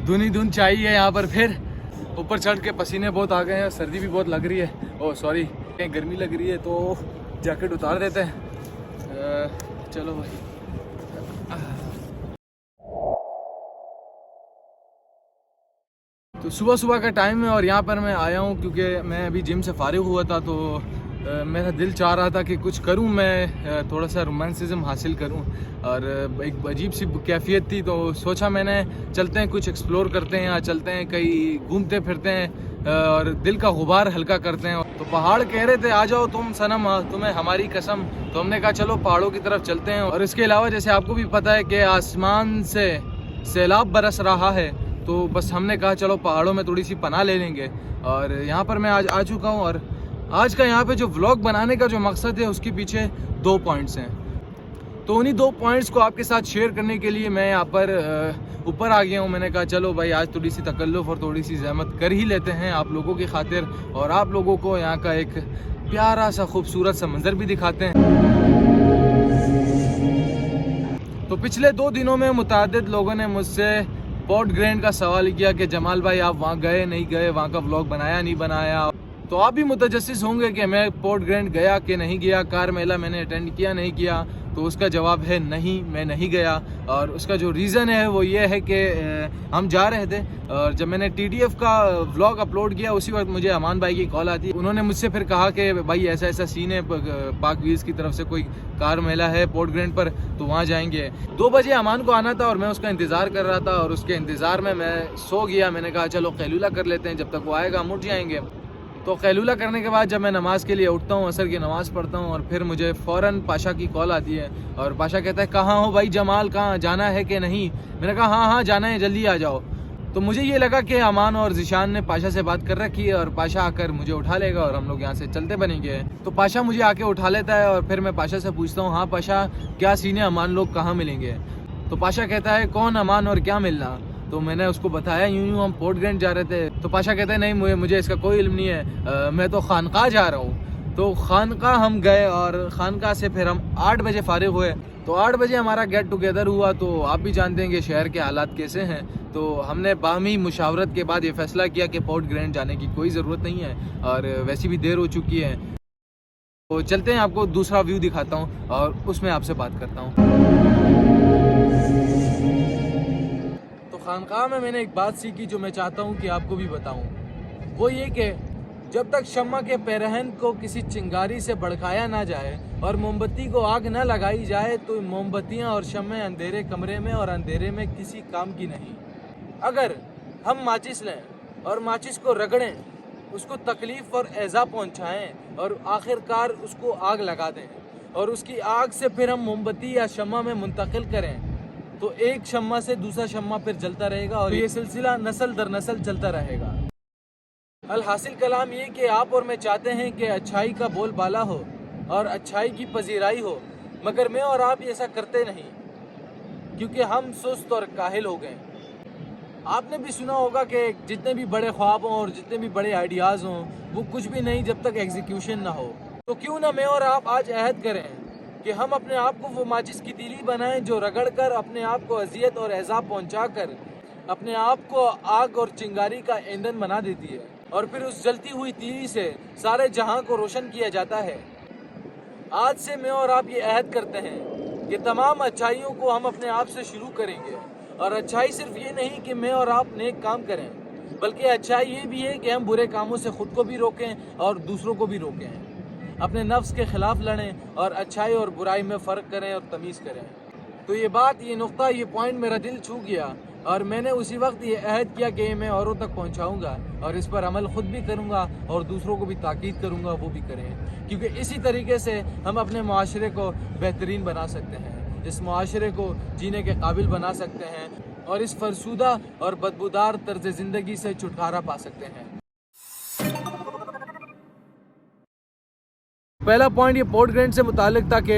धुनी धुन चाहिए यहाँ पर। फिर ऊपर चढ़ के पसीने बहुत आ गए हैं, सर्दी भी बहुत लग रही है। ओह सॉरी, गर्मी लग रही है तो जैकेट उतार देते हैं। चलो भाई। तो सुबह सुबह का टाइम है और यहाँ पर मैं आया हूँ क्योंकि मैं अभी जिम से फारिग हुआ था, तो मेरा दिल चाह रहा था कि कुछ करूँ, मैं थोड़ा सा रोमांसिज्म हासिल करूँ। और एक अजीब सी कैफियत थी, तो सोचा मैंने चलते हैं कुछ एक्सप्लोर करते हैं, या चलते हैं कहीं घूमते फिरते हैं और दिल का गुबार हल्का करते हैं। तो पहाड़ कह रहे थे आ जाओ तुम सनम, तुम्हें हमारी कसम। तो हमने कहा चलो पहाड़ों की तरफ चलते हैं। और इसके अलावा जैसे आपको भी पता है कि आसमान से सैलाब बरस रहा है, तो बस हमने कहा चलो पहाड़ों में थोड़ी सी पनाह ले लेंगे। और यहाँ पर मैं आज आ चुका हूँ और आज का यहाँ पे जो व्लॉग बनाने का जो मकसद है उसके पीछे 2 पॉइंट्स हैं। तो उन्हीं 2 पॉइंट्स को आपके साथ शेयर करने के लिए मैं यहाँ पर ऊपर आ गया हूँ। मैंने कहा चलो भाई आज थोड़ी सी तकल्लुफ़ और थोड़ी सी ज़हमत कर ही लेते हैं आप लोगों की खातिर, और आप लोगों को यहाँ का एक प्यारा सा खूबसूरत सा मंजर भी दिखाते हैं। तो पिछले 2 दिनों में मुतअद्दिद लोगों ने मुझसे पोर्ट ग्रैंड का सवाल किया कि जमाल भाई आप वहाँ गए नहीं गए, वहाँ का व्लॉग बनाया नहीं बनाया। तो आप भी मुतजस्सिस होंगे कि मैं पोर्ट ग्रैंड गया कि नहीं गया, कार मेला मैंने अटेंड किया नहीं किया। तो उसका जवाब है नहीं, मैं नहीं गया। और उसका जो रीज़न है वो ये है कि हम जा रहे थे, और जब मैंने TTF का व्लॉग अपलोड किया उसी वक्त मुझे अमान भाई की कॉल आती है। उन्होंने मुझसे फिर कहा कि भाई ऐसा ऐसा सीन है, पाक व्हील्स की तरफ से कोई कार मेला है पोर्ट ग्रैंड पर, तो वहाँ जाएंगे। 2 बजे अमान को आना था और मैं उसका इंतज़ार कर रहा था, और उसके इंतज़ार में मैं सो गया। मैंने कहा चलो कैलूला कर लेते हैं, जब तक वो आएगा हम उठ जाएंगे। तो कैलूला करने के बाद जब मैं नमाज़ के लिए उठता हूँ, असर की नमाज़ पढ़ता हूँ, और फिर मुझे फ़ौरन पाशा की कॉल आती है। और पाशा कहता है कहाँ हो भाई जमाल, कहाँ जाना है कि नहीं। मैंने कहा हाँ हाँ जाना है, जल्दी आ जाओ। तो मुझे ये लगा कि अमान और ज़िशान ने पाशा से बात कर रखी है और पाशा आकर मुझे उठा लेगा और हम लोग यहाँ से चलते बनेंगे। तो पाशा मुझे आके उठा लेता है और फिर मैं पाशा से पूछता हूँ हाँ पाशा क्या सीन है, अमान लोग कहाँ मिलेंगे। तो पाशा कहता है कौन अमान और क्या मिलना। तो मैंने उसको बताया यूं हम पोर्ट ग्रैंड जा रहे थे। तो पाशा कहते हैं नहीं मुझे इसका कोई इल्म नहीं है, मैं तो खानका जा रहा हूँ। तो खानका हम गए और खानका से फिर हम 8 बजे फारिग हुए। तो 8 बजे हमारा गेट टुगेदर हुआ। तो आप भी जानते हैं कि शहर के हालात कैसे हैं, तो हमने बाहमी मुशावरत के बाद ये फैसला किया कि पोर्ट ग्रैंड जाने की कोई ज़रूरत नहीं है, और वैसी भी देर हो चुकी है। तो चलते हैं, आपको दूसरा व्यू दिखाता हूँ और उसमें आपसे बात करता हूँ। खानकाह में मैंने एक बात सीखी जो मैं चाहता हूँ कि आपको भी बताऊँ, वो ये कि जब तक शम्मा के पैरहन को किसी चिंगारी से भड़काया ना जाए और मोमबत्ती को आग ना लगाई जाए, तो मोमबत्तियाँ और शम्मे अंधेरे कमरे में और अंधेरे में किसी काम की नहीं। अगर हम माचिस लें और माचिस को रगड़ें, उसको तकलीफ़ और ऐज़ा पहुँचाएँ और आखिरकार उसको आग लगा दें और उसकी आग से फिर हम मोमबत्ती या शम्मा में मुंतकिल करें, तो एक शम्मा से दूसरा शम्मा फिर जलता रहेगा और ये सिलसिला नस्ल दर नस्ल चलता रहेगा। अल हासिल कलाम ये कि आप और मैं चाहते हैं कि अच्छाई का बोलबाला हो और अच्छाई की पजीराई हो, मगर मैं और आप ऐसा करते नहीं क्योंकि हम सुस्त और काहिल हो गए। आपने भी सुना होगा कि जितने भी बड़े ख्वाब हों और जितने भी बड़े आइडियाज़ हों, वो कुछ भी नहीं जब तक एग्जीक्यूशन ना हो। तो क्यों ना मैं और आप आज अहद करें कि हम अपने आप को वो माचिस की तीली बनाएं जो रगड़ कर अपने आप को अजियत और एज़ाब पहुंचा कर अपने आप को आग और चिंगारी का ईंधन बना देती है, और फिर उस जलती हुई तीली से सारे जहां को रोशन किया जाता है। आज से मैं और आप ये अहद करते हैं कि तमाम अच्छाइयों को हम अपने आप से शुरू करेंगे, और अच्छाई सिर्फ ये नहीं कि मैं और आप नेक काम करें, बल्कि अच्छाई ये भी है कि हम बुरे कामों से खुद को भी रोकें और दूसरों को भी रोकें, अपने नफ्स के ख़िलाफ़ लड़ें और अच्छाई और बुराई में फ़र्क करें और तमीज़ करें। तो ये बात, ये नुक्ता, ये पॉइंट मेरा दिल छू गया, और मैंने उसी वक्त ये अहद किया कि मैं औरों तक पहुंचाऊंगा और इस पर अमल ख़ुद भी करूंगा और दूसरों को भी ताकीद करूंगा वो भी करें, क्योंकि इसी तरीके से हम अपने माशरे को बेहतरीन बना सकते हैं, इस माशरे को जीने के काबिल बना सकते हैं और इस फरसूदा और बदबूदार तर्ज ज़िंदगी से छुटकारा पा सकते हैं। पहला पॉइंट ये पोर्ट ग्रैंड से मुतालिक था कि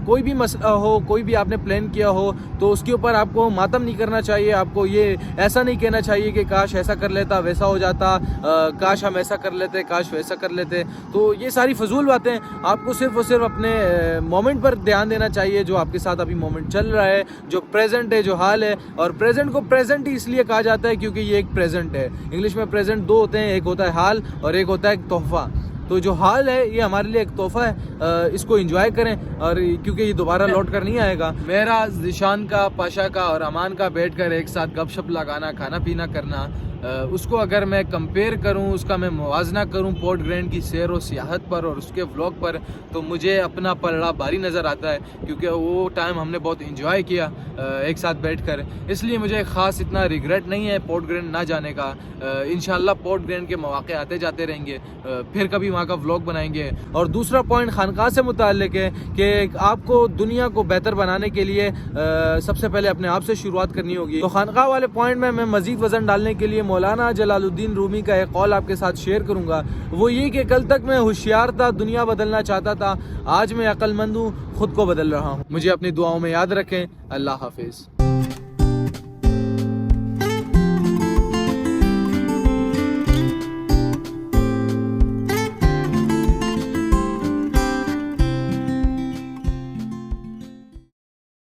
कोई भी मसला हो, कोई भी आपने प्लान किया हो तो उसके ऊपर आपको मातम नहीं करना चाहिए। आपको ये ऐसा नहीं कहना चाहिए कि काश ऐसा कर लेता, वैसा हो जाता, काश हम ऐसा कर लेते, काश वैसा कर लेते। तो ये सारी फजूल बातें, आपको सिर्फ और सिर्फ अपने मोमेंट पर ध्यान देना चाहिए जो आपके साथ अभी मोमेंट चल रहा है, जो प्रेजेंट है, जो हाल है। और प्रेजेंट को प्रेजेंट ही इसलिए कहा जाता है क्योंकि ये एक प्रेजेंट है। इंग्लिश में प्रेजेंट दो होते हैं, एक होता है हाल और एक होता है एक तोहफा। तो जो हाल है ये हमारे लिए एक तोहफा है, इसको एंजॉय करें और क्योंकि ये दोबारा लौट कर नहीं आएगा। मेरा जिशान का, पाशा का और अमान का बैठकर एक साथ गपशप लगाना, खाना पीना करना, उसको अगर मैं कंपेयर करूं, उसका मैं मुवाजना करूं पोर्ट ग्रैंड की सैर और सियाहत पर और उसके व्लॉग पर, तो मुझे अपना पलड़ा भारी नज़र आता है क्योंकि वो टाइम हमने बहुत इंजॉय किया एक साथ बैठकर। इसलिए मुझे ख़ास इतना रिग्रेट नहीं है पोर्ट ग्रैंड ना जाने का। इंशाल्लाह पोर्ट ग्रैंड के मौके आते जाते रहेंगे, फिर कभी वहाँ का व्लॉग बनाएंगे। और दूसरा पॉइंट खानकाह से मुताल्लिक है कि आपको दुनिया को बेहतर बनाने के लिए सबसे पहले अपने आप से शुरुआत करनी होगी। तो खानकाह वाले पॉइंट में मैं मज़ीद वज़न डालने के लिए मौलाना जलालुद्दीन रूमी का एक कौल आपके साथ शेयर करूंगा। वो ये कि कल तक मैं होशियार था, दुनिया बदलना चाहता था, आज मैं अक्लमंद हूँ, खुद को बदल रहा हूँ। मुझे अपनी दुआओं में याद रखें। अल्लाह हाफिज़।